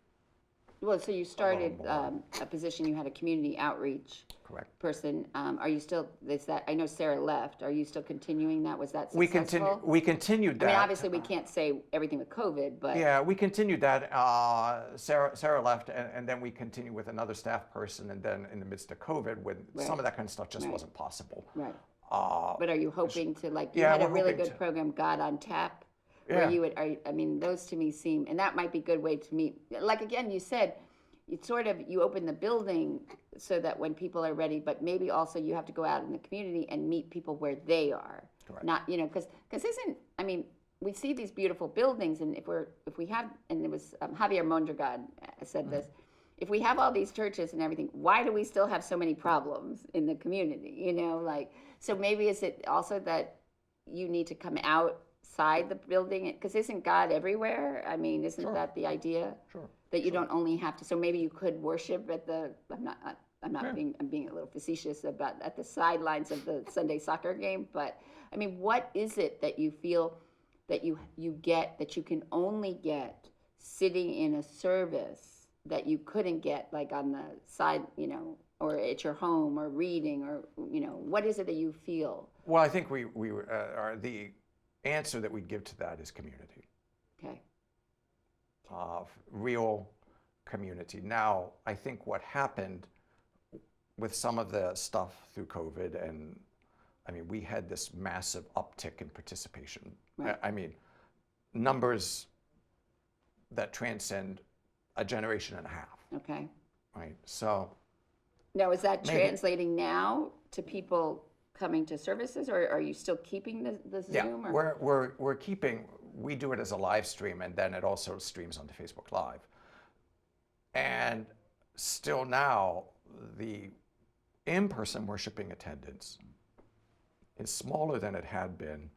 Well, so you started a position, you had a community outreach person. Are you still, I know Sarah left. Are you still continuing that? Was that successful? We continued that. I mean, obviously we can't say everything with COVID, but... Yeah, we continued that. Sarah left, and then we continued with another staff person, and then in the midst of COVID, when some of that kind of stuff just wasn't possible. Right. But are you hoping to, like, you had a really good program, God on Tap, where you would, I mean, those to me seem, and that might be a good way to meet. Like, again, you said, you open the building so that when people are ready, but maybe also you have to go out in the community and meet people where they are. Correct. Not, because we see these beautiful buildings, and if we have, and it was Javier Mondragon said this, if we have all these churches and everything, why do we still have so many problems in the community? So maybe is it also that you need to come outside the building? Because isn't God everywhere? I mean, isn't that the idea? Sure. That you don't only have to. So maybe you could worship at the. I'm being a little facetious about at the sidelines of the Sunday soccer game. But I mean, what is it that you feel that you get that you can only get sitting in a service that you couldn't get like on the side, or at your home, or reading, or what is it that you feel? Well, I think the answer that we give to that is community. Okay. Real community. Now, I think what happened with some of the stuff through COVID, and I mean, we had this massive uptick in participation. Right. I mean, numbers that transcend a generation and a half. Okay. Right. So. Now, is that translating now to people coming to services, or are you still keeping the Zoom? Yeah, we're keeping. We do it as a live stream, and then it also streams onto Facebook Live. And still now, the in-person worshiping attendance is smaller than it had been,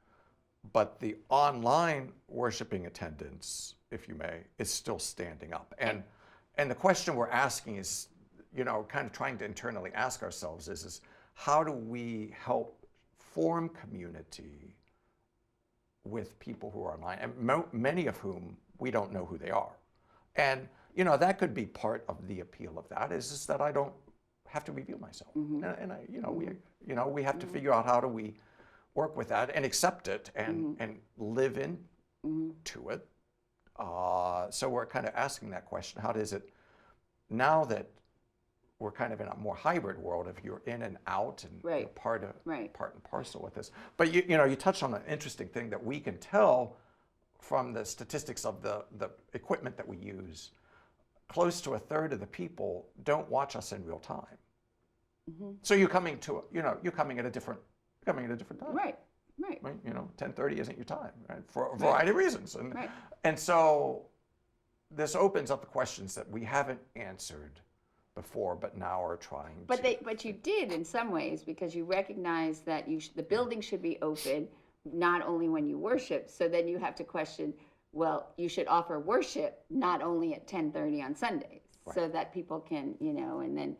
but the online worshiping attendance, if you may, is still standing up. And the question we're asking is, kind of trying to internally ask ourselves is how do we help form community with people who are online, and many of whom we don't know who they are. And, that could be part of the appeal of that, is that I don't have to reveal myself. And we have to figure out how do we work with that and accept it and live into it. So we're kind of asking that question, how does it, now that we're kind of in a more hybrid world. If you're in and out and Right. you're part Right. and parcel with this. But you touched on an interesting thing that we can tell from the statistics of the equipment that we use. Close to a third of the people don't watch us in real time. So you're coming at a different time. Right. 10:30 isn't your time, right? For a variety of reasons. And so this opens up the questions that we haven't answered before, but now are trying to. But you did in some ways, because you recognize that the building should be open not only when you worship. So then you have to question, well, you should offer worship not only at 10:30 on Sundays, so that people can, and then.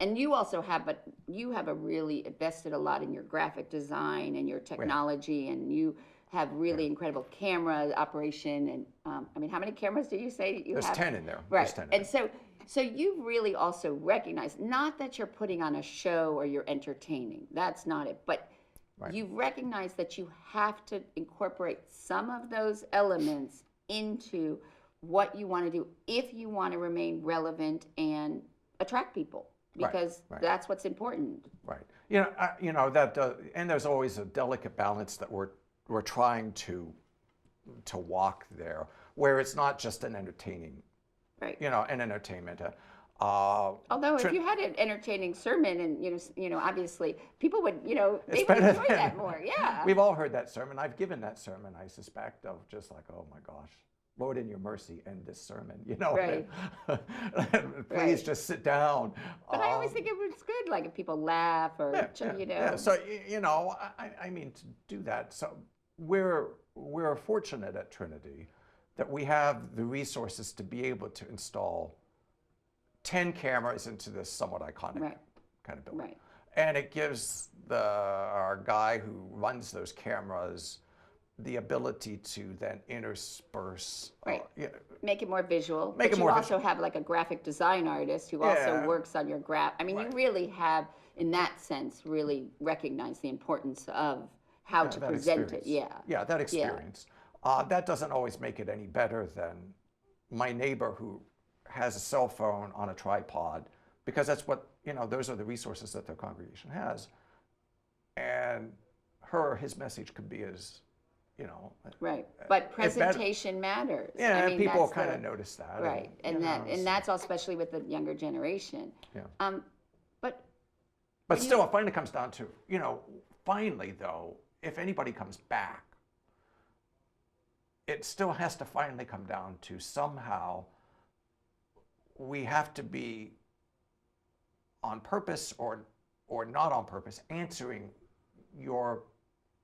And you also have, but you have really invested a lot in your graphic design and your technology, and you have really incredible camera operation. And how many cameras did you say you There's have? 10 in there. Right. There's 10 in And there. so you've really also recognized, not that you're putting on a show or you're entertaining. That's not it. But you've recognized that you have to incorporate some of those elements into what you want to do if you want to remain relevant and attract people, because that's what's important. Right. That does, and there's always a delicate balance that we're trying to walk there, where it's not just an entertaining, an entertainment. Although if you had an entertaining sermon, and obviously people would, they would better enjoy than- that more. Yeah. We've all heard that sermon. I've given that sermon, I suspect, of just like, oh my gosh, Lord, in your mercy, end this sermon. Right. Please just sit down. But I always think it was good, like if people laugh or, Yeah. So, I mean, to do that. So we're fortunate at Trinity that we have the resources to be able to install 10 cameras into this somewhat iconic kind of building. Right. And it gives our guy who runs those cameras the ability to then intersperse. Make it more visual. Make but it more you also have like a graphic design artist who also works on your you really have, in that sense, really recognized the importance of how to present it. Yeah, that experience. That doesn't always make it any better than my neighbor who has a cell phone on a tripod, because that's what, those are the resources that their congregation has. And his message could be as, right. But presentation matters. Yeah, people kind of notice that. Right. And that's all, especially with the younger generation. Yeah. But still, it finally comes down to, finally though, if anybody comes back, it still has to finally come down to somehow we have to be on purpose or not on purpose answering your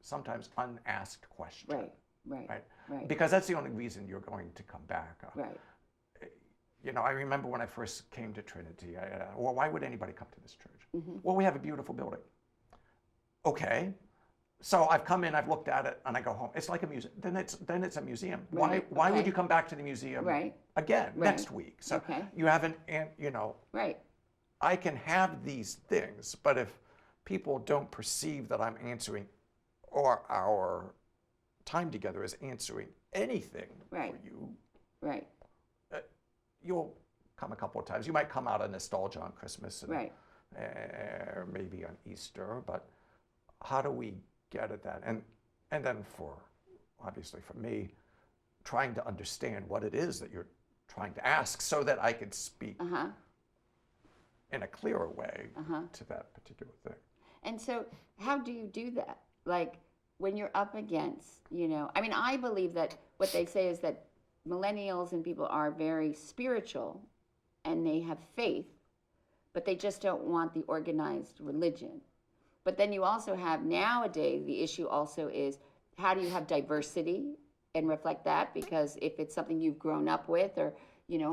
sometimes unasked question. Right. Because that's the only reason you're going to come back. I remember when I first came to Trinity, why would anybody come to this church? Well, we have a beautiful building. Okay. So I've come in, I've looked at it, and I go home. It's like a museum. Then it's a museum. Right. Why would you come back to the museum again next week? So you haven't, Right. I can have these things, but if people don't perceive that I'm answering, or our time together is answering anything for you, you'll come a couple of times. You might come out of nostalgia on Christmas, and, or maybe on Easter, but how do we get at that? And then obviously for me, trying to understand what it is that you're trying to ask so that I could speak in a clearer way to that particular thing. And so how do you do that? Like when you're up against, I believe that what they say is that millennials and people are very spiritual and they have faith, but they just don't want the organized religion. But then you also have nowadays, the issue also is how do you have diversity and reflect that? Because if it's something you've grown up with, or,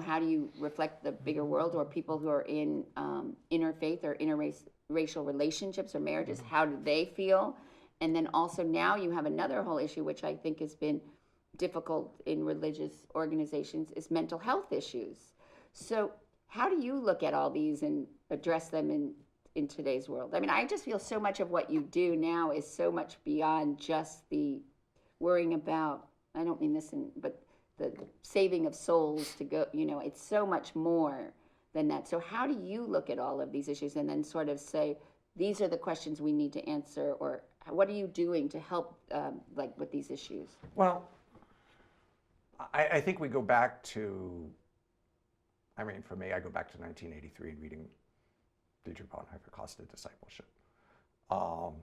how do you reflect the bigger world, or people who are in interfaith or interracial relationships or marriages, how do they feel? And then also now you have another whole issue, which I think has been difficult in religious organizations, is mental health issues. So how do you look at all these and address them in today's world? I just feel so much of what you do now is so much beyond just the worrying about, I don't mean this, but the saving of souls to go, it's so much more than that. So how do you look at all of these issues and then sort of say, these are the questions we need to answer, or what are you doing to help like with these issues? Well, I think we go back to, I mean, for me, I go back to 1983 and reading Dietrich Bonhoeffer, Cost of Discipleship. How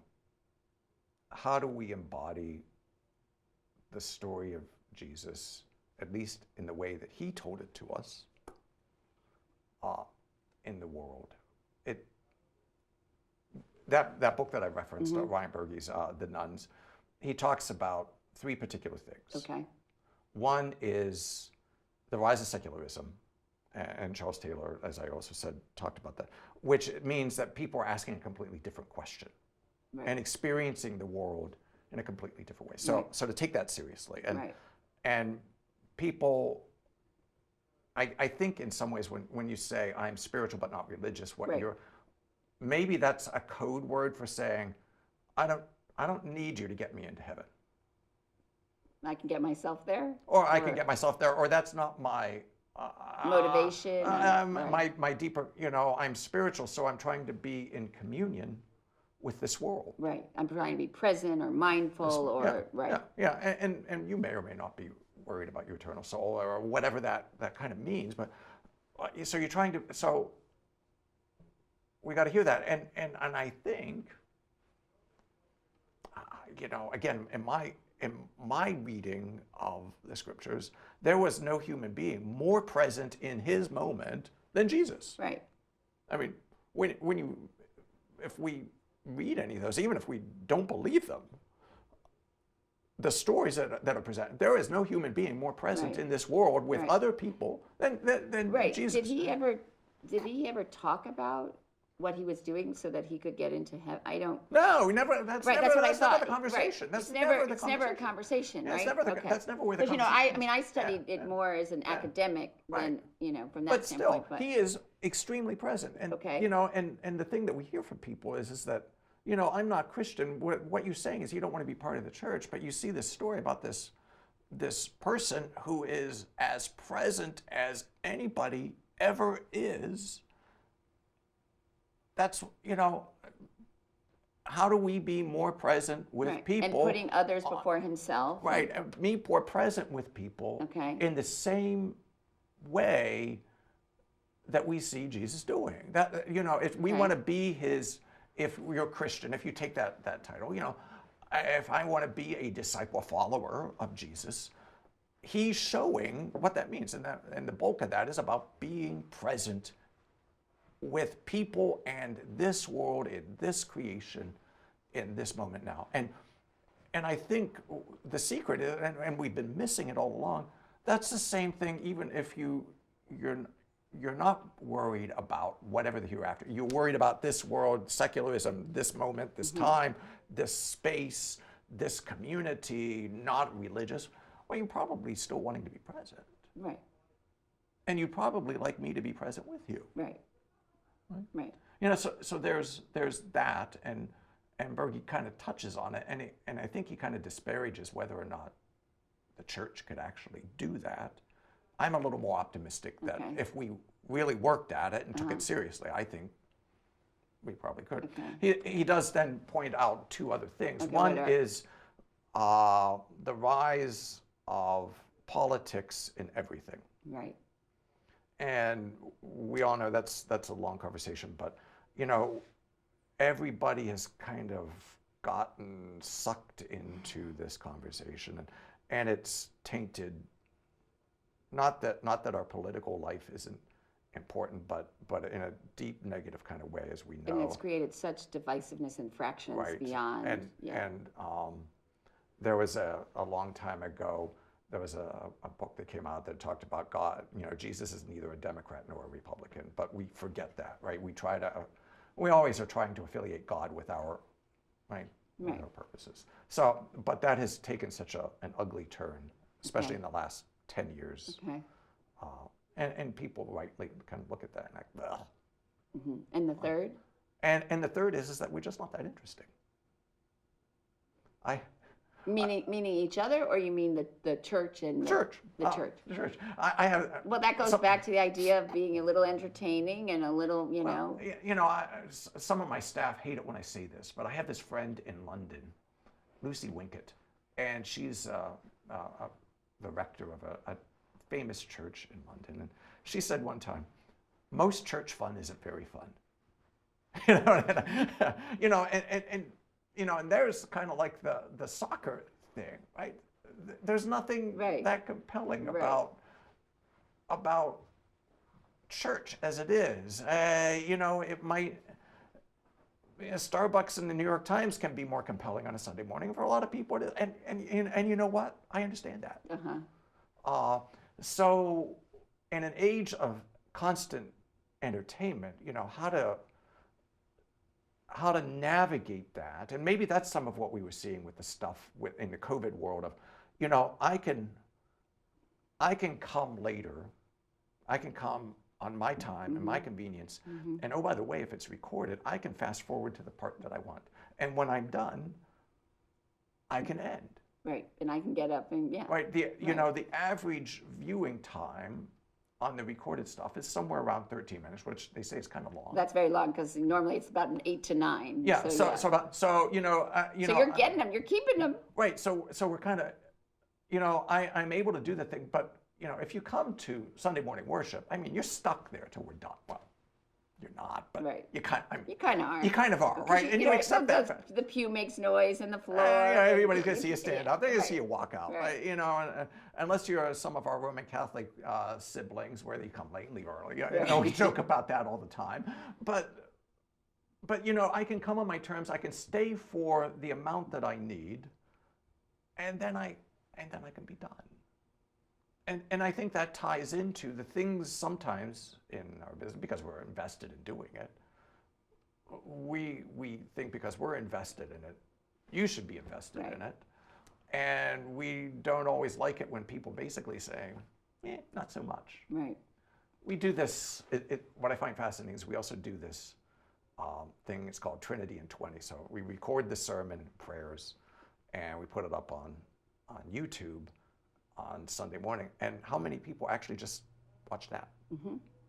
do we embody the story of Jesus, at least in the way that he told it to us, in the world? That book that I referenced, Ryan Berge's The Nuns, he talks about three particular things. Okay. One is the rise of secularism, and Charles Taylor, as I also said, talked about that, which means that people are asking a completely different question and experiencing the world in a completely different way. So, so to take that seriously, and people, I think in some ways when you say I'm spiritual but not religious, what you're, maybe that's a code word for saying, I don't need you to get me into heaven. I can get myself there, or I can get myself there, or that's not my motivation. My deeper, I'm spiritual, so I'm trying to be in communion with this world. Right. I'm trying to be present or mindful or And you may or may not be worried about your eternal soul or whatever that kind of means, but so you're trying to, so we got to hear that, and I think, again, in my reading of the scriptures, there was no human being more present in his moment than Jesus. Right. I mean, if we read any of those, even if we don't believe them, the stories that are presented, there is no human being more present in this world with other people than Jesus. Did he ever talk about what he was doing so that he could get into heaven? I don't. No, never. That's never the conversation. Right. That's it's never a conversation, right? That's never where the conversation. I studied it more as an academic than from that but standpoint. Still, he is extremely present, and and the thing that we hear from people is that I'm not Christian. What you're saying is you don't want to be part of the church, but you see this story about this person who is as present as anybody ever is. That's, how do we be more present with people? And putting others before himself. Right, me more present with people in the same way that we see Jesus doing. That, if we want to be his, if you're Christian, if you take that title, if I want to be a disciple follower of Jesus, he's showing what that means. And the bulk of that is about being present with people and this world, in this creation, in this moment now. And I think the secret is, and we've been missing it all along, that's the same thing even if you're not worried about whatever the hereafter. You're worried about this world, secularism, this moment, this time, this space, this community, not religious. Well, you're probably still wanting to be present. Right. And you'd probably like me to be present with you. Right. Right. So there's that, and Berge kind of touches on it, and I think he kind of disparages whether or not the church could actually do that. I'm a little more optimistic that if we really worked at it and took it seriously, I think we probably could. He does then point out two other things. One is the rise of politics in everything. Right. And we all know that's a long conversation, but everybody has kind of gotten sucked into this conversation, and it's tainted. Not that our political life isn't important, but in a deep negative kind of way, as we know. And it's created such divisiveness and fractions beyond. And there was a long time ago. There was a book that came out that talked about God. Jesus is neither a Democrat nor a Republican, but we forget that, right? We always are trying to affiliate God with our, our purposes. So, but that has taken such an ugly turn, especially in the last 10 years. And people rightly kind of look at that and like, well. And the third? And the third is that we're just not that interesting. Meaning each other, or you mean the church and Church. the church? The church. I have. Well, that goes back to the idea of being a little entertaining and a little, Some of my staff hate it when I say this, but I have this friend in London, Lucy Winkett, and she's the rector of a famous church in London. And she said one time, most church fun isn't very fun. And there's kind of like the soccer thing, right? There's nothing that compelling about church as it is. It might. Starbucks and the New York Times can be more compelling on a Sunday morning. For a lot of people, it is. And you know what? I understand that. So, in an age of constant entertainment, how to navigate that, and maybe that's some of what we were seeing with the stuff in the COVID world of, I can come later, I can come on my time and my convenience, and oh, by the way, if it's recorded, I can fast forward to the part that I want, and when I'm done, I can end. Right, and I can get up and Right, the average viewing time on the recorded stuff is somewhere around 13 minutes, which they say is kind of long. That's very long because normally it's about an 8 to 9. Yeah. So you're getting them, you're keeping them. Right. So we're kind of, I'm able to do the thing, but if you come to Sunday morning worship, I mean, you're stuck there till we're done. Well, you're not, but you kind of are. You kind of are, right? And you accept that. The pew makes noise and the floor. Everybody's going to see you stand up. They're going to see you walk out. Right. Unless you're some of our Roman Catholic siblings where they come late and leave early. We joke about that all the time. But I can come on my terms. I can stay for the amount that I need, and then I can be done. And I think that ties into the things sometimes in our business, because we're invested in doing it. We think because we're invested in it, you should be invested in it. And we don't always like it when people basically say, not so much. Right. We do this, what I find fascinating is we also do this thing, it's called Trinity in 20. So we record the sermon prayers and we put it up on YouTube on Sunday morning, and how many people actually just watch that?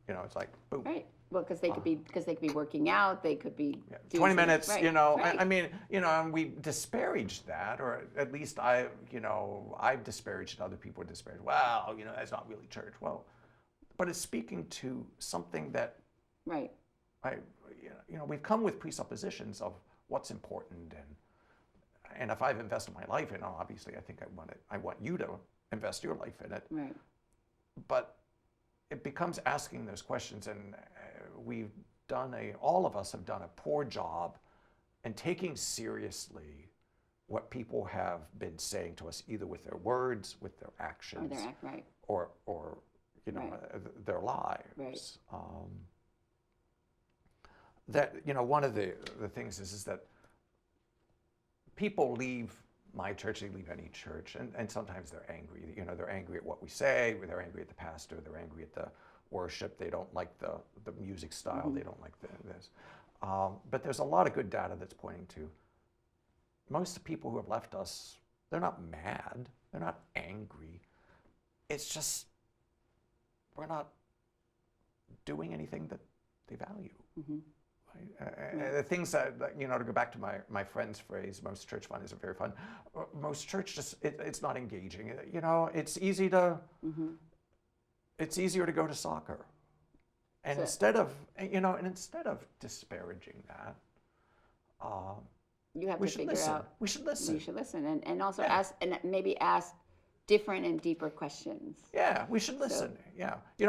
It's like boom. Right. Well, because they could be working out, they could be doing 20 minutes. Right. I mean, and we disparage that, or at least I've disparaged, other people disparage. Well, that's not really church. Well, but it's speaking to something that, we've come with presuppositions of what's important, and if I've invested my life in it, obviously I think I want you to invest your life in it. Right. But it becomes asking those questions, and all of us have done a poor job in taking seriously what people have been saying to us, either with their words, with their actions, or their lives. Right. One of the things is that people leave my church, they leave any church, and sometimes they're angry. They're angry at what we say, they're angry at the pastor, they're angry at the worship, they don't like the music style, they don't like this. But there's a lot of good data that's pointing to most of the people who have left us, they're not mad, they're not angry. It's just we're not doing anything that they value. The things that, to go back to my friend's phrase, most church fun isn't very fun. Most church it's not engaging. It's easy to, it's easier to go to soccer. And instead of disparaging that, you have to figure out. We should listen. You should listen, and also ask, and maybe ask different and deeper questions. Yeah, we should listen.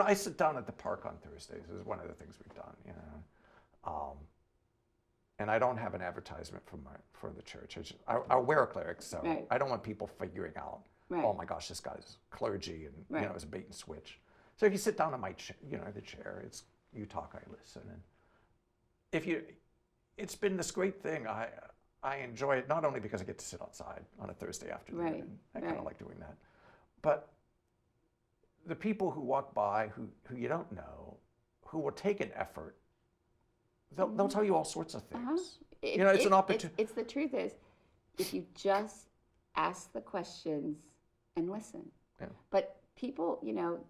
I sit down at the park on Thursdays. This is one of the things we've done. And I don't have an advertisement for the church. I'll wear a cleric, so I don't want people figuring out, oh my gosh, this guy's clergy, and it's a bait and switch. So if you sit down on my the chair, it's you talk, I listen, and it's been this great thing. I enjoy it not only because I get to sit outside on a Thursday afternoon, and I kind of like doing that, but the people who walk by who you don't know, who will take an effort. They'll tell you all sorts of things. It's an opportunity. It's the truth is, if you just ask the questions and listen. Yeah. But people,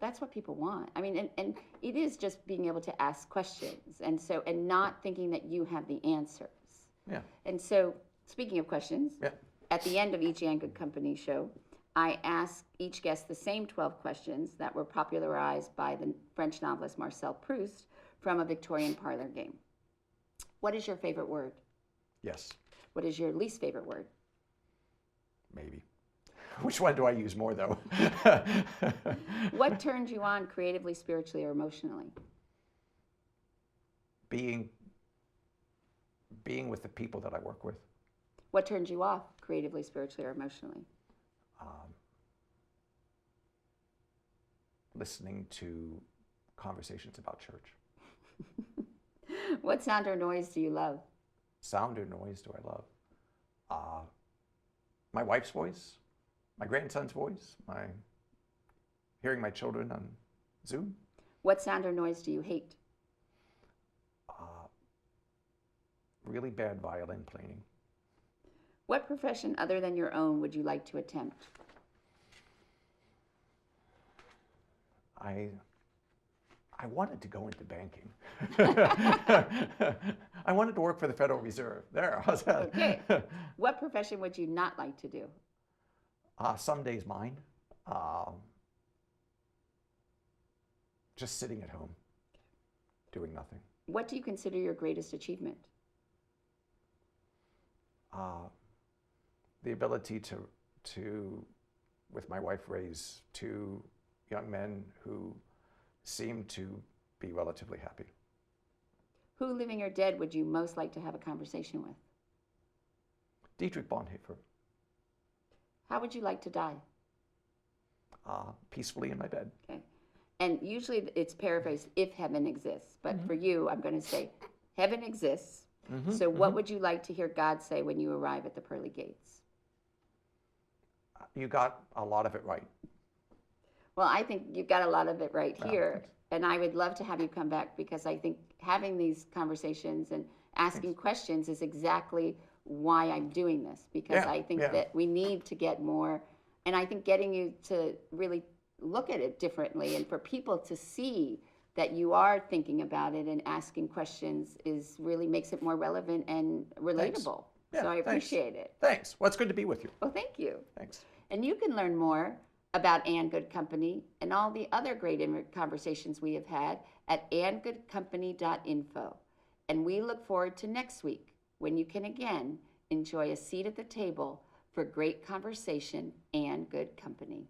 that's what people want. I mean, and it is just being able to ask questions, and not thinking that you have the answers. Yeah. And so, speaking of questions, Yeah. at the end of each And Good Company show, I ask each guest the same 12 questions that were popularized by the French novelist Marcel Proust from a Victorian parlor game. What is your favorite word? Yes. What is your least favorite word? Maybe. Which one do I use more, though? What turns you on creatively, spiritually, or emotionally? Being with the people that I work with. What turns you off creatively, spiritually, or emotionally? Listening to conversations about church. What sound or noise do you love? Sound or noise do I love? My wife's voice, my grandson's voice, hearing my children on Zoom. What sound or noise do you hate? Really bad violin playing. What profession other than your own would you like to attempt? I wanted to go into banking. I wanted to work for the Federal Reserve. There, how's that? Okay. What profession would you not like to do? Some days mine. Just sitting at home, doing nothing. What do you consider your greatest achievement? The ability to, with my wife, raise two young men who seem to be relatively happy. Who, living or dead, would you most like to have a conversation with? Dietrich Bonhoeffer. How would you like to die? Peacefully in my bed. Okay. And usually it's paraphrased, if heaven exists. But for you, I'm going to say, heaven exists. So what would you like to hear God say when you arrive at the pearly gates? You got a lot of it right. Well, I think you've got a lot of it right here. Thanks. And I would love to have you come back, because I think having these conversations and asking questions is exactly why I'm doing this. Because I think that we need to get more, and I think getting you to really look at it differently, and for people to see that you are thinking about it and asking questions really makes it more relevant and relatable. Yeah, so I appreciate it. Thanks. Well, it's good to be with you. Well, thank you. Thanks. And you can learn more about And Good Company and all the other great conversations we have had at andgoodcompany.info. And we look forward to next week, when you can again enjoy a seat at the table for great conversation and good company.